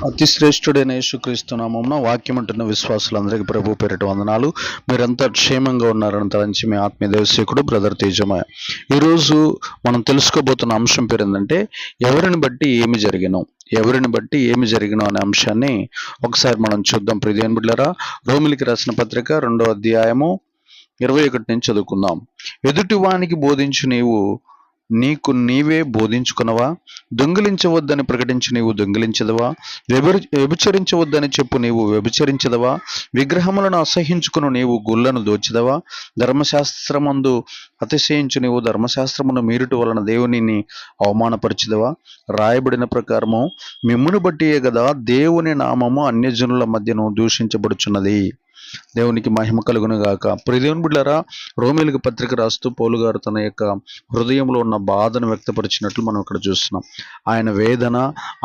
అతి శ్రేష్ఠుడైన యేసుక్రీస్తు నామమున వాక్యం అంటున్న విశ్వాసులందరికీ ప్రభు పేరిట వందనాలు. మీరంతా క్షేమంగా ఉన్నారని తలంచి మీ ఆత్మీయ దేవసేకుడు బ్రదర్ తేజమయ్య. ఈరోజు మనం తెలుసుకోబోతున్న అంశం పేరు ఏంటంటే ఎవరిని బట్టి ఏమి జరిగినాం, ఎవరిని బట్టి ఏమి జరిగినాం అనే అంశాన్ని ఒకసారి మనం చూద్దాం. ప్రియదేవుని బిడ్డలారా, రోమిలికి రాసిన పత్రిక 2వ అధ్యాయము 21 నుంచి చదువుకుందాం. ఎదుటివానికి బోధించు నీవు నీకు నీవే బోధించుకునవా? దొంగిలించవద్దని ప్రకటించి నీవు దొంగిలించదవా? వ్యభిచరించవద్దని చెప్పు నీవు వ్యభిచరించదవా? విగ్రహములను అసహించుకును నీవు గుళ్ళను దోచదవా? ధర్మశాస్త్రమందు అతిశయించు నీవు ధర్మశాస్త్రమును మీరుట వలన దేవునిని అవమానపరచదవా? రాయబడిన ప్రకారము మిమ్మును బట్టియే కదా దేవుని నామము అన్యజనుల మధ్యను దూషించబడుచున్నది. దేవునికి మహిమ కలుగును గాక. ప్రియదేవుని బిడ్డలారా, రోమీయులకు పత్రిక రాస్తూ పౌలు గారు తన యొక్క హృదయంలో ఉన్న బాధను వ్యక్తపరిచినట్లు మనం ఇక్కడ చూస్తున్నాం. ఆయన వేదన,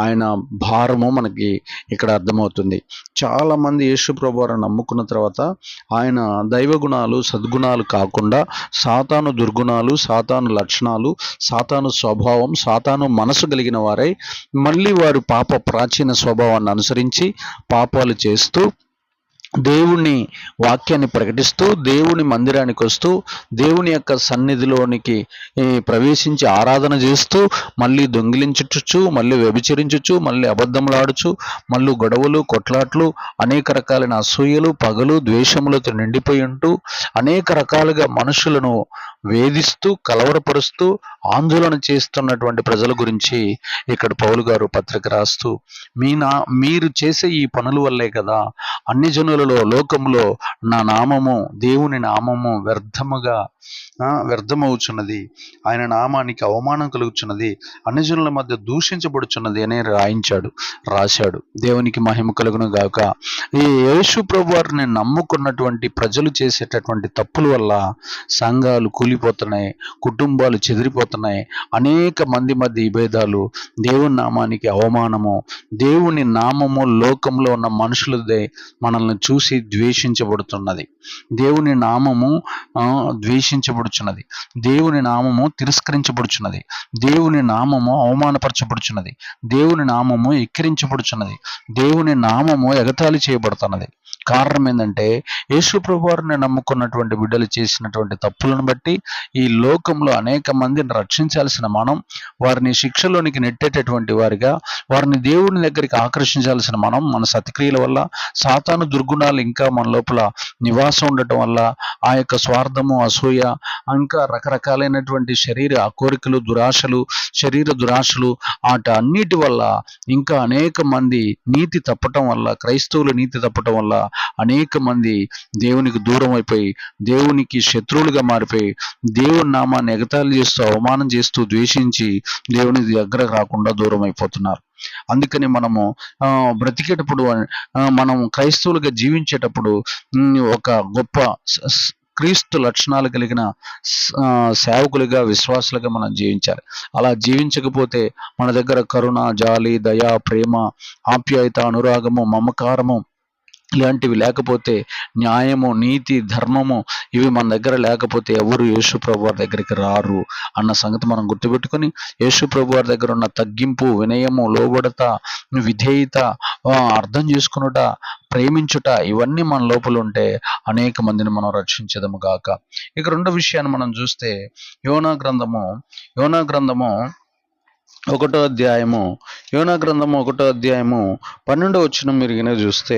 ఆయన భారము మనకి ఇక్కడ అర్థమవుతుంది. చాలా మంది యేసు ప్రభువును నమ్ముకున్న తర్వాత ఆయన దైవ గుణాలు, సద్గుణాలు కాకుండా సాతాను దుర్గుణాలు, సాతాను లక్షణాలు, సాతాను స్వభావం, సాతాను మనసు కలిగిన వారై మళ్ళీ వారు పాప ప్రాచీన స్వభావాన్ని అనుసరించి పాపాలు చేస్తూ దేవుని వాక్యాన్ని ప్రకటిస్తూ దేవుని మందిరానికి వస్తూ దేవుని యొక్క సన్నిధిలోనికి ప్రవేశించి ఆరాధన చేస్తూ మళ్ళీ దొంగిలించుచు, మళ్ళీ వ్యభిచరించుచు, మళ్ళీ అబద్ధములాడుచు, మళ్ళీ గొడవలు, కొట్లాట్లు, అనేక రకాలైన అసూయలు, పగలు, ద్వేషములతో నిండిపోయి ఉంటూ అనేక రకాలుగా మనుషులను వేధిస్తూ, కలవరపరుస్తూ, ఆందోళన చేస్తున్నటువంటి ప్రజల గురించి ఇక్కడ పౌలు గారు పత్రిక రాస్తూ మీరు చేసే ఈ పనుల వల్లే కదా అన్ని జనులలో లోకములో నా నామము, దేవుని నామము వ్యర్థమవుచున్నది, ఆయన నామానికి అవమానం కలుగుచున్నది, అన్ని జనుల మధ్య దూషించబడుచున్నది అని రాశాడు. దేవునికి మహిమ కలుగును గాక. ఈ యేసు ప్రభు వారిని నమ్ముకున్నటువంటి ప్రజలు చేసేటటువంటి తప్పుల వల్ల సంఘాలు కూలిపోతున్నాయి, కుటుంబాలు చెదిరిపోతున్నాయి, అనేక మంది మధ్య విభేదాలు, దేవుని నామానికి అవమానము, దేవుని నామము లోకంలో ఉన్న మనుషులదే మనల్ని చూసి ద్వేషించబడుతున్నది. దేవుని నామము ద్వేషించబడుచున్నది, దేవుని నామము తిరస్కరించబడుచున్నది, దేవుని నామము అవమానపరచబడుచున్నది, దేవుని నామము ఎక్కిరించబడుచున్నది, దేవుని నామము ఎగతాళి చేయబడుతున్నది. కారణం ఏంటంటే యేసు ప్రభు వారిని నమ్ముకున్నటువంటి బిడ్డలు చేసినటువంటి తప్పులను బట్టి ఈ లోకంలో అనేక మందిని రక్షించాల్సిన మనం, వారిని శిక్షలోనికి నెట్టేటటువంటి వారిగా, వారిని దేవుని దగ్గరికి ఆకర్షించాల్సిన మనం మన సత్క్రియల వల్ల, సాతాను దుర్గుణాలు ఇంకా మన లోపల నివాసం ఉండటం వల్ల, ఆ యొక్క స్వార్థము, అసూయ, ఇంకా రకరకాలైనటువంటి శరీర కోరికలు, శరీర దురాశలు, అన్నిటి వల్ల ఇంకా అనేక మంది నీతి తప్పటం వల్ల, క్రైస్తవులు నీతి తప్పటం వల్ల అనేక మంది దేవునికి దూరం అయిపోయి, దేవునికి శత్రువులుగా మారిపోయి, దేవుని నామాన్ని ఎగతాళి చేస్తూ, అవమానం చేస్తూ, ద్వేషించి దేవుని దగ్గర రాకుండా దూరం అయిపోతున్నారు. అందుకని మనము బ్రతికేటప్పుడు, మనం క్రైస్తవులుగా జీవించేటప్పుడు ఒక గొప్ప క్రీస్తు లక్షణాలు కలిగిన సేవకులుగా, విశ్వాసులుగా మనం జీవించాలి. అలా జీవించకపోతే మన దగ్గర కరుణ, జాలి, దయ, ప్రేమ, ఆప్యాయత, అనురాగము, మమకారము ఇలాంటివి లేకపోతే, న్యాయము, నీతి, ధర్మము ఇవి మన దగ్గర లేకపోతే ఎవరు యేసు ప్రభు వారి దగ్గరికి రారు అన్న సంగతి మనం గుర్తుపెట్టుకొని, యేసు ప్రభు వారి దగ్గర ఉన్న తగ్గింపు, వినయము, లోబడత, విధేయత, అర్థం చేసుకునుట, ప్రేమించుట, ఇవన్నీ మన లోపల ఉంటే అనేక మందిని మనం రక్షించదము గాక. ఇక రెండో విషయాన్ని మనం చూస్తే యోనా గ్రంథము 1వ అధ్యాయము 12వ వచనం మీరు చూస్తే,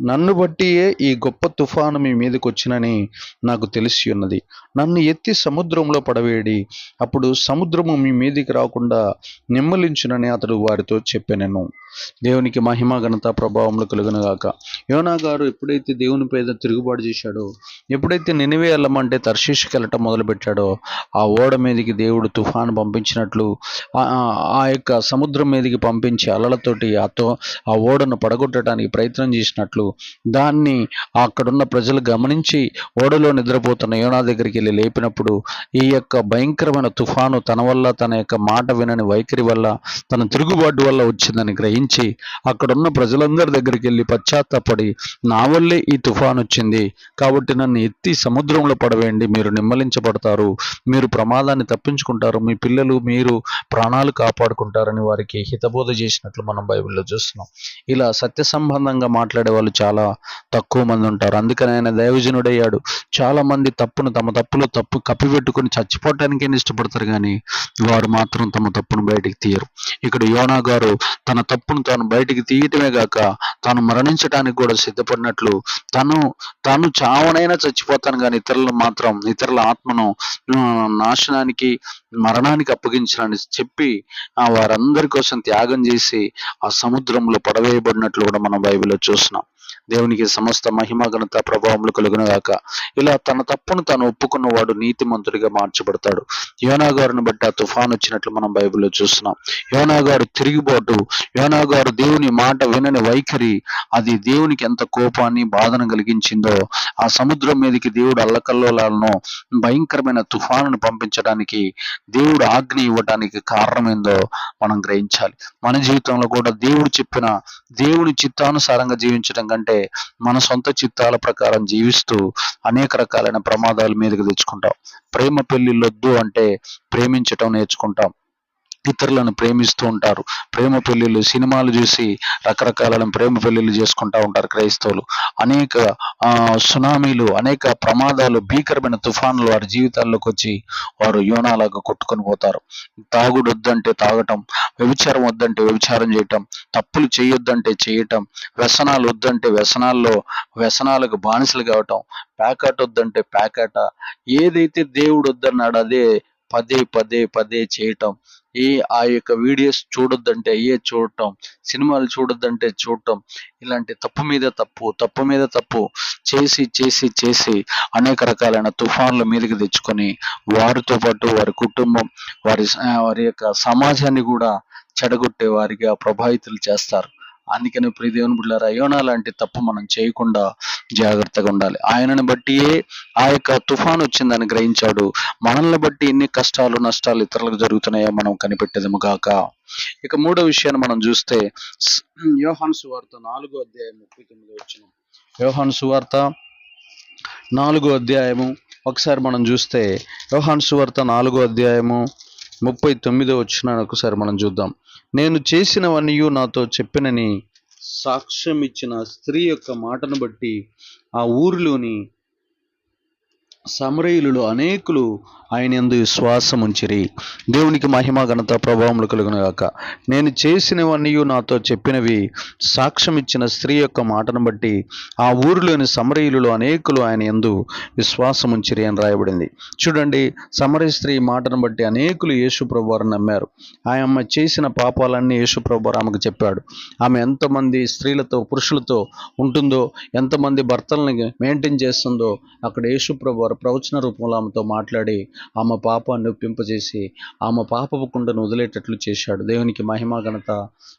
నన్ను బట్టియే ఈ గొప్ప తుఫాను మీ మీదకి వచ్చినని నాకు తెలిసి ఉన్నది. నన్ను ఎత్తి సముద్రంలో పడవేడి, అప్పుడు సముద్రము మీ మీదికి రాకుండా నిమ్మలించునని అతడు వారితో చెప్పాను. దేవునికి మహిమ, ఘనత, ప్రభావములు కలుగును గాక. యోనా గారు ఎప్పుడైతే దేవుని పేద తిరుగుబాటు చేశాడో, ఎప్పుడైతే నినివే వెళ్ళమంటే తర్షీషుకి వెళ్ళటం మొదలుపెట్టాడో, ఆ ఓడ మీదకి దేవుడు తుఫాను పంపించినట్లు, ఆ యొక్క సముద్రం మీదకి పంపించి అలలతోటి ఆ ఓడను పడగొట్టడానికి ప్రయత్నం చేసి చేసినట్లు దాన్ని అక్కడున్న ప్రజలు గమనించి ఓడలో నిద్రపోతున్న యోనా దగ్గరికి వెళ్ళి లేపినప్పుడు ఈ యొక్క భయంకరమైన తుఫాను తన వల్ల, తన యొక్క మాట వినని వైఖరి వల్ల, తన తిరుగుబాటు వల్ల వచ్చిందని గ్రహించి అక్కడున్న ప్రజలందరి దగ్గరికి వెళ్ళి పశ్చాత్తాపడి, నా వల్లే ఈ తుఫాను వచ్చింది కాబట్టి నన్ను ఎత్తి సముద్రంలో పడవేయండి, మీరు నిమ్మలించబడతారు, మీరు ప్రమాదాన్ని తప్పించుకుంటారు, మీ పిల్లలు మీరు ప్రాణాలు కాపాడుకుంటారని వారికి హితబోధ చేసినట్లు మనం బైబిల్లో చూస్తున్నాం. ఇలా సత్య సంబంధంగా మాట్లాడే వాళ్ళు చాలా తక్కువ మంది ఉంటారు. అందుకని ఆయన దైవజనుడయ్యాడు. చాలా మంది తమ తప్పులు కప్పిపెట్టుకుని చచ్చిపోవటానికే ఇష్టపడతారు, కానీ వారు మాత్రం తమ తప్పును బయటికి తీయరు. ఇక్కడ యోనా గారు తన తప్పును తాను బయటికి తీయటమే గాక తాను మరణించడానికి కూడా సిద్ధపడినట్లు తాను చావనైనా చచ్చిపోతాను కానీ ఇతరుల ఆత్మను నాశనానికి, మరణానికి అప్పగించాలని చెప్పి వారందరి కోసం త్యాగం చేసి ఆ సముద్రంలో పడవేయబడినట్లు కూడా మనం బైబిల్లో చూస్తున్నాం. దేవునికి సమస్త మహిమ ఘనత ప్రభావములు కలుగునుగాక. ఇలా తన తప్పును తాను ఒప్పుకున్నవాడు నీతిమంతుడిగా మార్చబడతాడు. యోనా గారిని బట్టి ఆ తుఫాను వచ్చినట్లు మనం బైబిల్లో చూస్తున్నాం. యోనా గారు తిరిగిబాటు, యోనా గారు దేవుని మాట వినని వైఖరి, అది దేవునికి ఎంత కోపాన్ని, బాధను కలిగించిందో, ఆ సముద్రం మీదకి దేవుడు అల్లకల్లోలాలను భయంకరమైన తుఫానును పంపించడానికి, దేవుడు ఆజ్ఞ ఇవ్వడానికి కారణమేందో మనం గ్రహించాలి. మన జీవితంలో కూడా దేవుని చిత్తానుసారంగా జీవించడం కంటే మన సొంత చిత్తాల ప్రకారం జీవిస్తూ అనేక రకాలైన ప్రమాదాల మీదకి తెచ్చుకుంటాం. ప్రేమ పెళ్లిళ్ళొద్దు అంటే ప్రేమించటం నేర్చుకుంటాం. ఇతరులను ప్రేమిస్తూ ఉంటారు. ప్రేమ పెళ్లిళ్ళు, సినిమాలు చూసి రకరకాలైన ప్రేమ పెళ్లిళ్ళు చేసుకుంటూ ఉంటారు క్రైస్తవులు. అనేక సునామీలు, అనేక ప్రమాదాలు, భీకరమైన తుఫానులు వారి జీవితాల్లోకి వచ్చి వారు యోనాలాగా కొట్టుకొని పోతారు. తాగుడు వద్దంటే తాగటం, వ్యభిచారం వద్దంటే వ్యభిచారం చేయటం, తప్పులు చేయొద్దంటే చేయటం, వ్యసనాలు వద్దంటే వ్యసనాలకు బానిసలు కావటం, ప్యాకాట వద్దంటే ప్యాకాట, ఏదైతే దేవుడు వద్దన్నాడు అదే పదే పదే పదే చేయటం, ఆ యొక్క వీడియోస్ చూడొద్దంటే అయ్యే చూడటం, సినిమాలు చూడొద్దంటే చూడటం, ఇలాంటి తప్పు మీద తప్పు చేసి చేసి చేసి అనేక రకాలైన తుఫాన్ల మీదకి తెచ్చుకొని వారితో పాటు వారి కుటుంబం, వారి యొక్క సమాజాన్ని కూడా చెడగొట్టే వారిగా ప్రభావితులు చేస్తారు. అందుకని ప్రియ దేవుని బిడ్డలారా, యోనా లాంటి తప్పు మనం చేయకుండా జాగ్రత్తగా ఉండాలి. ఆయనను బట్టియే ఆ యొక్క తుఫాను వచ్చిందని గ్రహించాడు. మనల్ని బట్టి ఎన్ని కష్టాలు, నష్టాలు ఇతరులకు జరుగుతున్నాయో మనం కనిపెట్టేదము గాక. ఇక మూడో విషయాన్ని మనం చూస్తే యోహాను సువార్త 4వ అధ్యాయం 39వ వచనం. యోహాను సువార్త 4వ అధ్యాయము ఒకసారి మనం చూస్తే యోహాను సువార్త 4వ అధ్యాయము 39వ వచనాన్ని ఒకసారి మనం చూద్దాం. నేను చేసినవన్నీ నాతో చెప్పినని సాక్ష్యం ఇచ్చిన స్త్రీ యొక్క మాటను బట్టి ఆ ఊరిలోని సమరయులు అనేకులు ఆయన యందు విశ్వాసం ఉంచిరి. దేవునికి మహిమ ఘనత ప్రభావములు కలుగును గాక. నేను చేసినవన్నీ నాతో చెప్పినవి సాక్ష్యం ఇచ్చిన స్త్రీ యొక్క మాటను బట్టి ఆ ఊరిలోని సమరయులు అనేకులు ఆయన యందు విశ్వాసం ఉంచిరి అని రాయబడింది. చూడండి, సమరయ స్త్రీ మాటను బట్టి అనేకులు యేసు ప్రభువారిని నమ్మారు. ఆమె చేసిన పాపాలన్నీ యేసు ప్రభువారు ఆమెకు చెప్పాడు. ఆమె ఎంతమంది స్త్రీలతో, పురుషులతో ఉంటుందో, ఎంతమంది భర్తలని మెయింటైన్ చేస్తుందో అక్కడ యేసు ప్రభువారు ప్రవచన రూపంలో ఆమెతో మాట్లాడి ఆమె పాపాన్ని ఒప్పింపజేసి ఆమె పాపపు కుండను వదిలేటట్లు చేశాడు. దేవునికి మహిమ ఘనత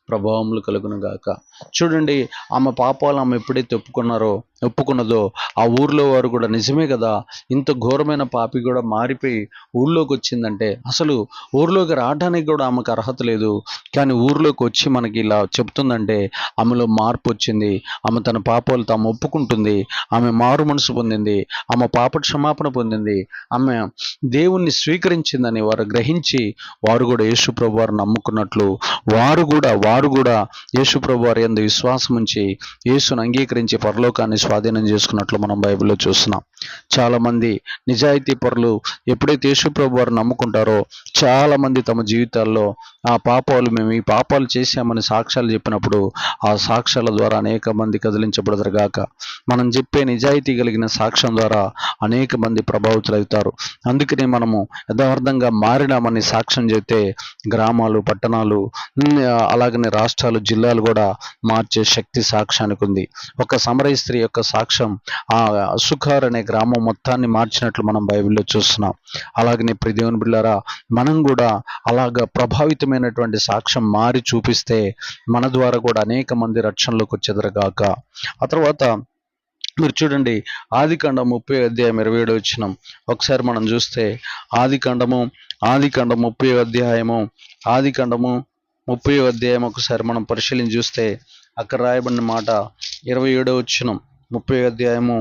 ప్రభావములు కలుగును గాక. చూడండి, ఆమె పాపాలు ఆమె ఎప్పుడైతే ఒప్పుకున్నదో ఆ ఊర్లో వారు కూడా నిజమే కదా, ఇంత ఘోరమైన పాపి కూడా మారిపోయి ఊళ్ళోకి వచ్చిందంటే, అసలు ఊర్లోకి రావడానికి కూడా ఆమెకు అర్హత లేదు, కానీ ఊర్లోకి వచ్చి మనకి ఇలా చెప్తుందంటే ఆమెలో మార్పు వచ్చింది. ఆమె తన పాపాలు తాము ఒప్పుకుంటుంది, ఆమె మారు మనసు పొందింది, ఆమె పాప క్షమాపణ పొందింది, ఆమె దేవుణ్ణి స్వీకరించిందని వారు గ్రహించి వారు కూడా యేసు ప్రభు వారు నమ్ముకున్నట్లు వారు కూడా యేసు ప్రభు వారి యందు విశ్వాసం ఉంచి యేసును అంగీకరించి పరలోకాన్ని స్వాధీనం చేసుకున్నట్లు మనం బైబిల్లో చూస్తున్నాం. చాలా మంది నిజాయితీ పరులు ఎప్పుడైతే యేసు ప్రభు వారు నమ్ముకుంటారో చాలా మంది తమ జీవితాల్లో మేము ఈ పాపాలు చేశామని సాక్ష్యాలు చెప్పినప్పుడు ఆ సాక్ష్యాల ద్వారా అనేక మంది కదిలించబడతారు గాక. మనం చెప్పే నిజాయితీ కలిగిన సాక్ష్యం ద్వారా అనేక మంది ప్రభావితులవుతారు. అందుకనే మనము యథార్థంగా మారినామని సాక్ష్యం చెప్తే గ్రామాలు, పట్టణాలు, అలాగనే రాష్ట్రాలు, జిల్లాలు కూడా మార్చే శక్తి సాక్ష్యానికి ఉంది. ఒక సమరయ స్త్రీ యొక్క సాక్ష్యం ఆ సుఖార్ అనే గ్రామం మొత్తాన్ని మార్చినట్లు మనం బైబిల్లో చూస్తున్నాం. అలాగనే ప్రియ దేవుని బిడ్డలారా, మనం కూడా అలాగ ప్రభావితమైనటువంటి సాక్ష్యం మారి చూపిస్తే మన ద్వారా కూడా అనేక మంది రక్షణలోకి వచ్చేదరుగాక. ఆ తర్వాత మీరు చూడండి, ఆదికాండం 30 అధ్యాయం 27 ఒకసారి మనం చూస్తే ఆదికాండము 30 అధ్యాయము ఆదికాండము 30 అధ్యాయం ఒకసారి మనం పరిశీలించి చూస్తే అక్కడ రాయబడిన మాట 27 30 అధ్యాయము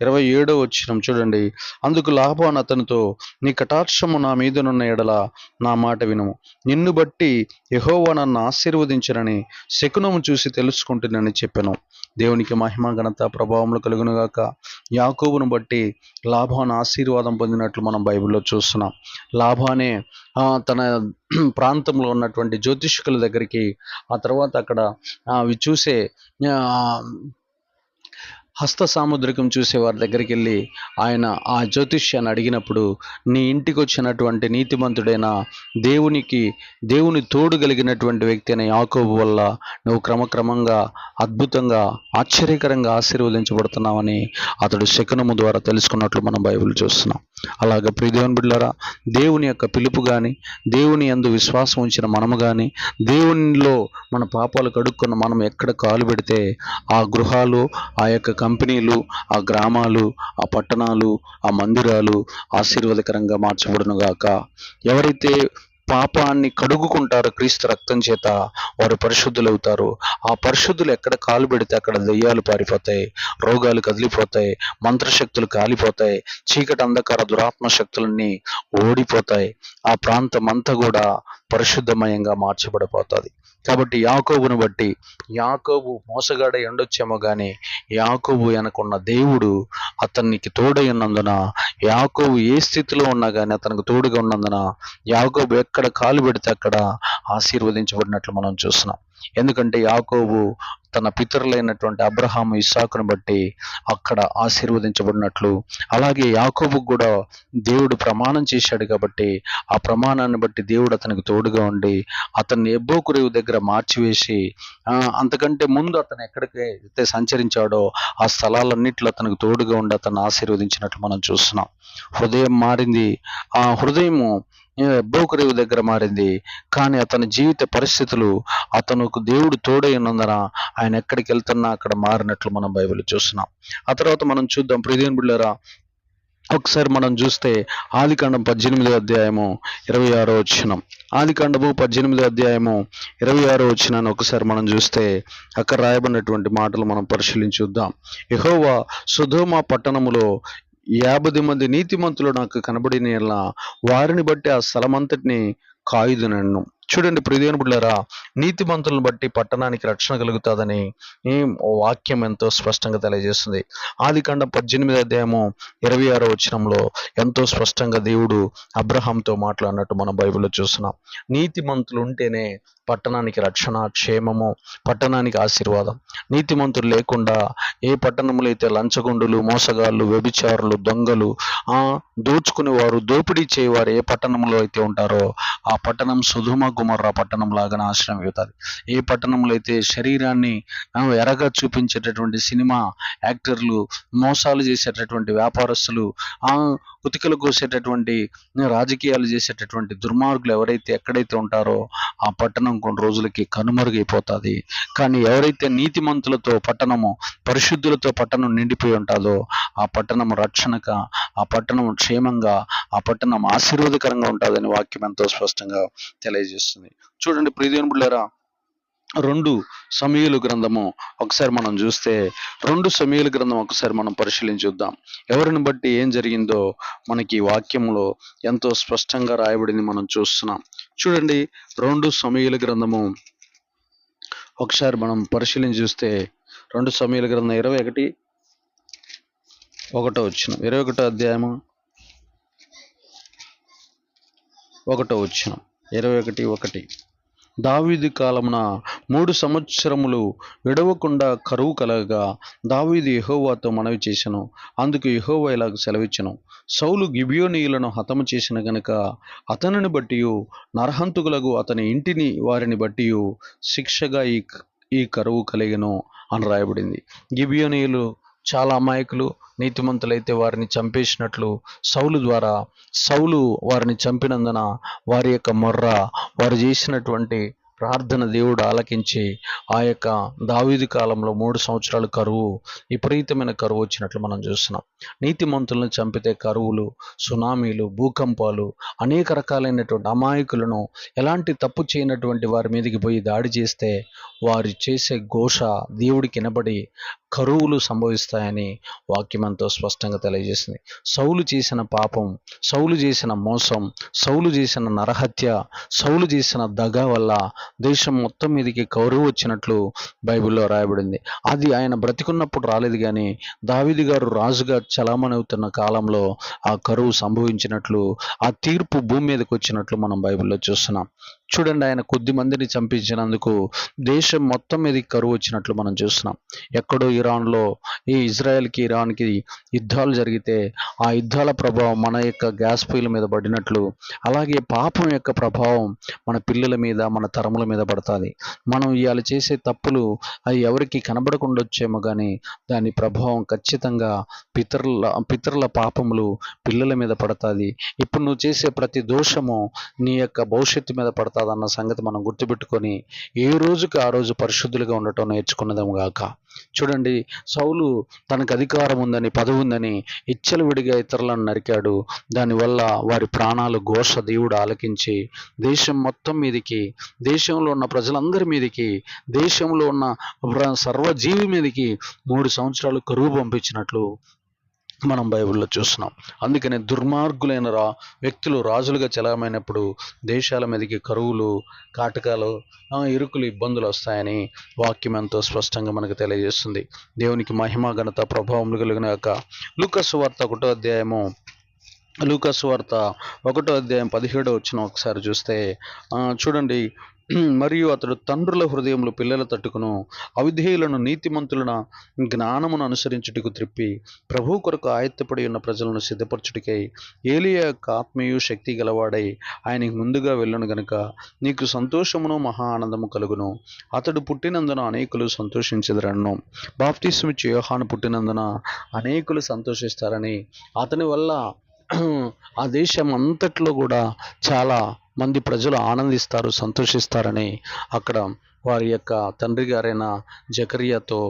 27 చూడండి. అందుకు లాబాను అతనితో, నీ కటాక్షము నా మీదనున్న ఎడల నా మాట వినుము, నిన్ను బట్టి యెహోవా నన్ను ఆశీర్వదించనని శకునము చూసి తెలుసుకుంటునని చెప్పాను. దేవునికి మహిమ ఘనత ప్రభావములు కలుగునుగాక. యాకోబును బట్టి లాబాను ఆశీర్వాదం పొందినట్లు మనం బైబిల్లో చూస్తున్నాం. లాబానే తన ప్రాంతంలో ఉన్నటువంటి జ్యోతిష్కుల దగ్గరికి, ఆ తర్వాత అక్కడ అవి చూసే హస్త సాముద్రికం చూసే వారి దగ్గరికి వెళ్ళి ఆయన ఆ జ్యోతిష్యాన్ని అడిగినప్పుడు, నీ ఇంటికి వచ్చినటువంటి నీతిమంతుడైన దేవుని తోడు కలిగినటువంటి వ్యక్తి అయిన యాకోబు వల్ల నువ్వు క్రమక్రమంగా అద్భుతంగా ఆశ్చర్యకరంగా ఆశీర్వదించబడుతున్నావని అతడు శకునము ద్వారా తెలుసుకున్నట్లు మనం బైబిల్ చూస్తున్నాం. అలాగే ప్రియ దేవుని బిడ్డలారా, దేవుని యొక్క పిలుపు కానీ, దేవుని యందు విశ్వాసం ఉంచిన మనము కానీ, దేవునిలో మన పాపాలు కడుక్కున్న మనం ఎక్కడ కాలు పెడితే ఆ గృహాలు, ఆ యొక్క కంపెనీలు, ఆ గ్రామాలు, ఆ పట్టణాలు, ఆ మందిరాలు ఆశీర్వాదకరంగా మార్చబడునుగాక. ఎవరైతే పాపాన్ని కడుగుకుంటారో క్రీస్తు రక్తం చేత వారు పరిశుద్ధులవుతారు. ఆ పరిశుద్ధులు ఎక్కడ కాలు పెడితే అక్కడ దెయ్యాలు పారిపోతాయి, రోగాలు కదిలిపోతాయి, మంత్రశక్తులు కాలిపోతాయి, చీకటి అంధకార దురాత్మ శక్తులన్నీ ఓడిపోతాయి. ఆ ప్రాంతం అంతా కూడా పరిశుద్ధమయంగా మార్చబడిపోతుంది. కాబట్టి యాకోబును బట్టి, యాకోబు మోసగాడై ఉండొచ్చేమో కానీ యాకోబు వెనకున్న దేవుడు అతనికి తోడై ఉన్నందున, యాకోబు ఏ స్థితిలో ఉన్నా కానీ అతనికి తోడుగా ఉన్నందున యాకోబు ఎక్కడ కాలు పెడితే అక్కడ ఆశీర్వదించబడినట్లు మనం చూస్తున్నాం. ఎందుకంటే యాకోబు తన పితరులైనటువంటి అబ్రహాము, ఇస్సాకును బట్టి అక్కడ ఆశీర్వదించబడినట్లు, అలాగే యాకోబుకు కూడా దేవుడు ప్రమాణం చేశాడు కాబట్టి ఆ ప్రమాణాన్ని బట్టి దేవుడు అతనికి తోడుగా ఉండి అతన్ని ఎబ్బోకు రేవు దగ్గర మార్చివేసి, అంతకంటే ముందు అతను ఎక్కడికైతే సంచరించాడో ఆ స్థలాలన్నింటిలో అతనికి తోడుగా ఉండి అతన్ని ఆశీర్వదించినట్లు మనం చూస్తున్నాం. హృదయం మారింది, ఆ హృదయము ఎబ్బోకు రేవు దగ్గర మారింది, కానీ అతని జీవిత పరిస్థితులు అతనుకు దేవుడు తోడై ఉన్నందున ఆయన ఎక్కడికి వెళ్తున్నా అక్కడ మారినట్లు మనం బైబిల్ చూస్తున్నాం. ఆ తర్వాత మనం చూద్దాం ప్రియ దేవుని బిడ్డలారా, ఒకసారి మనం చూస్తే ఆదికాండం 18 అధ్యాయము 26 ఆదికాండము 18 అధ్యాయము 26 ఒకసారి మనం చూస్తే అక్కడ రాయబడినటువంటి మాటలు మనం పరిశీలించుద్దాం. యెహోవా సొదొమ పట్టణములో 50 మంది నీతిమంతులు నాకు కనబడిన వారిని బట్టి ఆ స్థలమంతటిని కాయుదునన్ను. చూడండి ప్రియ దేవుని బిడ్డలారా, నీతిమంతులను బట్టి పట్టణానికి రక్షణ కలుగుతుందని వాక్యం ఎంతో స్పష్టంగా తెలియజేస్తుంది. ఆదికాండం 18 అధ్యాయము 26 ఎంతో స్పష్టంగా దేవుడు అబ్రహాంతో మాట్లాడినట్టు మనం బైబిల్లో చూస్తున్నాం. నీతిమంతులు ఉంటేనే పట్టణానికి రక్షణ, క్షేమము, పట్టణానికి ఆశీర్వాదం. నీతిమంతులు లేకుండా ఏ పట్టణంలో అయితే లంచగొండులు, మోసగాళ్ళు, వ్యభిచారులు, దొంగలు, దోచుకునేవారు, దోపిడీ చేయవారు ఏ పట్టణంలో అయితే ఉంటారో ఆ పట్టణం సొదొమ గొమొర్రా పట్టణం లాగా నాశనం అవుతుంది. ఏ పట్టణంలో అయితే శరీరాన్ని ఎరగా చూపించేటటువంటి సినిమా యాక్టర్లు, మోసాలు చేసేటటువంటి వ్యాపారస్తులు, ఉతికలు కోసేటటువంటి రాజకీయాలు చేసేటటువంటి దుర్మార్గులు ఎవరైతే ఎక్కడైతే ఉంటారో ఆ పట్టణం కొన్ని రోజులకి కనుమరుగైపోతుంది. కానీ ఎవరైతే నీతిమంతులతో పట్టణము, పరిశుద్ధులతో పట్టణం నిండిపోయి ఉంటుందో ఆ పట్టణం రక్షణగా, ఆ పట్టణం క్షేమంగా, ఆ పట్టణం ఆశీర్వాదకరంగా ఉంటుందని వాక్యం ఎంతో స్పష్టంగా తెలియజేస్తుంది. చూడండి ప్రియ దేవుని బిడ్డలారా, 2 సమూయేలు గ్రంథము ఒకసారి మనం చూస్తే 2 సమూయేలు గ్రంథం ఒకసారి మనం పరిశీలించుద్దాం. ఎవరిని బట్టి ఏం జరిగిందో మనకి వాక్యంలో ఎంతో స్పష్టంగా రాయబడింది మనం చూస్తున్నాం. చూడండి 2 సమూయేలు గ్రంథము ఒకసారి మనం పరిశీలించి చూస్తే 2 సమూయేలు గ్రంథం 21 అధ్యాయము 21 దావీదు కాలమున 3 సంవత్సరములు విడవకుండా కరువు కలగగా దావీదు యెహోవాతో మనవి చేసెను. అందుకు యెహోవా ఇలాగ సెలవిచ్చెను, సౌలు గిబియోనీయులను హతము చేసిన గనుక అతనిని బట్టియు నరహంతకులకు అతని ఇంటిని వారిని బట్టియు శిక్షగా ఈ కరువు కలిగెను అని రాయబడింది. గిబియోనీయులు చాలా అమాయకులు, నీతిమంతులైతే వారిని చంపేసినట్లు సౌలు వారిని చంపినందున వారి యొక్క మొర్ర, వారు చేసినటువంటి ప్రార్థన దేవుడు ఆలకించి ఆ యొక్క దావీదు కాలంలో 3 సంవత్సరాలు విపరీతమైన కరువు వచ్చినట్లు మనం చూస్తున్నాం. నీతిమంతులను చంపితే కరువులు, సునామీలు, భూకంపాలు, అనేక రకాలైనటువంటి అమాయకులను, ఎలాంటి తప్పు చేయనటువంటి వారి మీదకి పోయి దాడి చేస్తే వారు చేసే ఘోష దేవుడికి వినబడి కరువులు సంభవిస్తాయని వాక్యం ఎంతో స్పష్టంగా తెలియజేసింది. సౌలు చేసిన పాపం, సౌలు చేసిన మోసం, సౌలు చేసిన నరహత్య, సౌలు చేసిన దగ వల్ల దేశం మొత్తం మీదకి కరువు వచ్చినట్లు బైబిల్లో రాయబడింది. అది ఆయన బ్రతికున్నప్పుడు రాలేదు, కానీ దావీదు గారు రాజుగా చలామణి అవుతున్న కాలంలో ఆ కరువు సంభవించినట్లు, ఆ తీర్పు భూమి మీదకి వచ్చినట్లు మనం బైబిల్లో చూస్తున్నాం. చూడండి, ఆయన కొద్ది మందిని చంపించినందుకు దేశం మొత్తం మీదకి కరువు వచ్చినట్లు మనం చూస్తున్నాం. ఎక్కడో ఇరాన్లో ఈ ఇజ్రాయెల్కి ఇరాన్కి యుద్ధాలు జరిగితే ఆ యుద్ధాల ప్రభావం మన యొక్క గ్యాస్ పొయ్యిల మీద పడినట్లు, అలాగే పాపం యొక్క ప్రభావం మన పిల్లల మీద, మన తరముల మీద పడుతుంది. మనం ఇవాళ చేసే తప్పులు అది ఎవరికి కనబడకుండా వచ్చేమో, కానీ దాని ప్రభావం ఖచ్చితంగా పితరుల పాపములు పిల్లల మీద పడుతుంది. ఇప్పుడు నువ్వు చేసే ప్రతి దోషము నీ యొక్క భవిష్యత్తు మీద పడుతుంది అన్న సంగతి మనం గుర్తుపెట్టుకొని ఏ రోజుకి ఆ రోజు పరిశుద్ధులుగా ఉండటం నేర్చుకున్నదాము గాక. చూడండి, సౌలు తనకు అధికారం ఉందని, పదవి ఉందని విడిగా ఇతరులను నరికాడు. దానివల్ల వారి ప్రాణాలు ఘోష దేవుడు ఆలకించి దేశం మొత్తం మీదికి, దేశంలో ఉన్న ప్రజలందరి మీదికి, దేశంలో ఉన్న సర్వజీవి మీదికి 3 సంవత్సరాలు కరువు పంపించినట్లు మనం బైబిల్లో చూస్తున్నాం. అందుకనే దుర్మార్గులైన వ్యక్తులు రాజులుగా చలామైనప్పుడు దేశాల మీదకి కరువులు, కాటకాలు, ఇరుకులు, ఇబ్బందులు వస్తాయని వాక్యం ఎంతో స్పష్టంగా మనకు తెలియజేస్తుంది. దేవునికి మహిమ, ఘనత, ప్రభావం కలిగిన యొక్క లూకాసు వార్త 1వ అధ్యాయము, లూకాసు వార్త 1వ అధ్యాయం 17వ వచనం ఒకసారి చూస్తే చూడండి, మరియు అతడు తండ్రుల హృదయములు పిల్లల తట్టుకును, అవిధేయులను నీతిమంతులను జ్ఞానమును అనుసరించుటకు త్రిప్పి, ప్రభు కొరకు ఆయత్తపడి ఉన్న ప్రజలను సిద్ధపరచుటకై ఏలియా యొక్క ఆత్మీయు శక్తి గలవాడై ఆయనకి ముందుగా వెళ్ళను గనుక నీకు సంతోషమును మహా ఆనందము కలుగును. అతడు పుట్టినందున అనేకులు సంతోషించెదరను. బాప్తిస్మిచ్చు యోహాను పుట్టినందున అనేకులు సంతోషిస్తారని, అతని వల్ల ఆ దేశం అంతట్లో కూడా చాలా మంది ప్రజలు ఆనందిస్తారు, సంతోషిస్తారని అక్కడ వారి యొక్క తండ్రి గారైన జకర్యాతో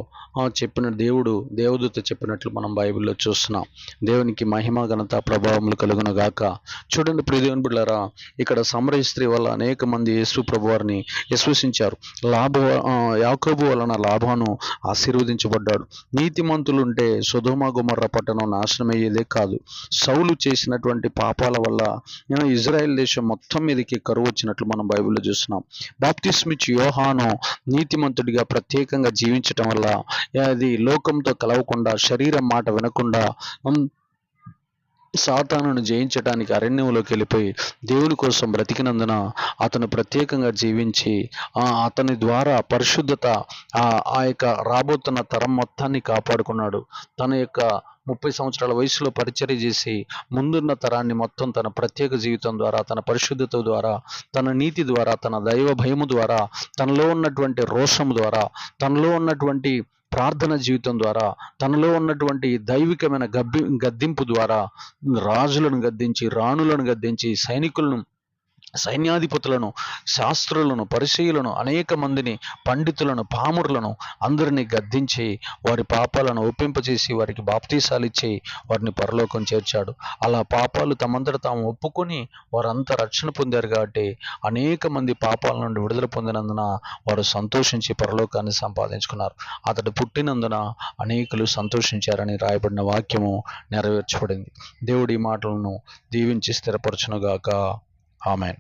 చెప్పిన దేవదూత చెప్పినట్లు మనం బైబిల్లో చూస్తున్నాం. దేవునికి మహిమ, ఘనత, ప్రభావములు కలుగును గాక. చూడండి ప్రియదేవుని బిడ్డలారా, ఇక్కడ సమరయ స్త్రీ వల్ల అనేక మంది యేసు ప్రభువారిని విశ్వసించారు. యాకోబు వలన లాభాను ఆశీర్వదించబడ్డాడు. నీతిమంతులు ఉంటే సొదొమ గొమొర్రా పట్టణం నాశనమయ్యేదే కాదు. సౌలు చేసినటువంటి పాపాల వల్ల ఇజ్రాయెల్ దేశం మొత్తం మీదకి కరువు వచ్చినట్లు మనం బైబిల్లో చూస్తున్నాం. బాప్తిస్మిచ్చు యోహాను నీతిమంతుడిగా ప్రత్యేకంగా జీవించటం వల్ల అది లోకంతో కలవకుండా, శరీరం మాట వినకుండా సాతానును జయించడానికి అరణ్యంలోకి వెళ్ళిపోయి దేవుని కోసం బ్రతికినందున అతను ప్రత్యేకంగా జీవించి అతని ద్వారా పరిశుద్ధత ఆ యొక్క రాబోతున్న తరం మొత్తాన్ని కాపాడుకున్నాడు. తన యొక్క 30 సంవత్సరాల వయసులో పరిచర్య చేసి ముందున్న తరాన్ని మొత్తం తన ప్రత్యేక జీవితం ద్వారా, తన పరిశుద్ధత ద్వారా, తన నీతి ద్వారా, తన దైవ భయము ద్వారా, తనలో ఉన్నటువంటి రోషము ద్వారా, తనలో ఉన్నటువంటి ప్రార్థన జీవితం ద్వారా, తనలో ఉన్నటువంటి దైవికమైన గద్దింపు ద్వారా రాజులను గద్దించి, రాణులను గద్దించి, సైన్యాధిపతులను, శాస్త్రులను, పరిచయులను, అనేక మందిని, పండితులను, పామురులను అందరినీ గద్దించి వారి పాపాలను ఒప్పింపచేసి వారికి బాప్తీసాలు ఇచ్చి వారిని పరలోకం చేర్చాడు. అలా పాపాలు తమంతట తాము ఒప్పుకొని వారంతా రక్షణ పొందారు. కాబట్టి అనేక మంది పాపాల నుండి విడుదల పొందినందున వారు సంతోషించి పరలోకాన్ని సంపాదించుకున్నారు. అతడు పుట్టినందున అనేకులు సంతోషించారని రాయబడిన వాక్యము నెరవేర్చబడింది. దేవుడి మాటలను దీవించి స్థిరపరచునుగాక. ఆమెన్.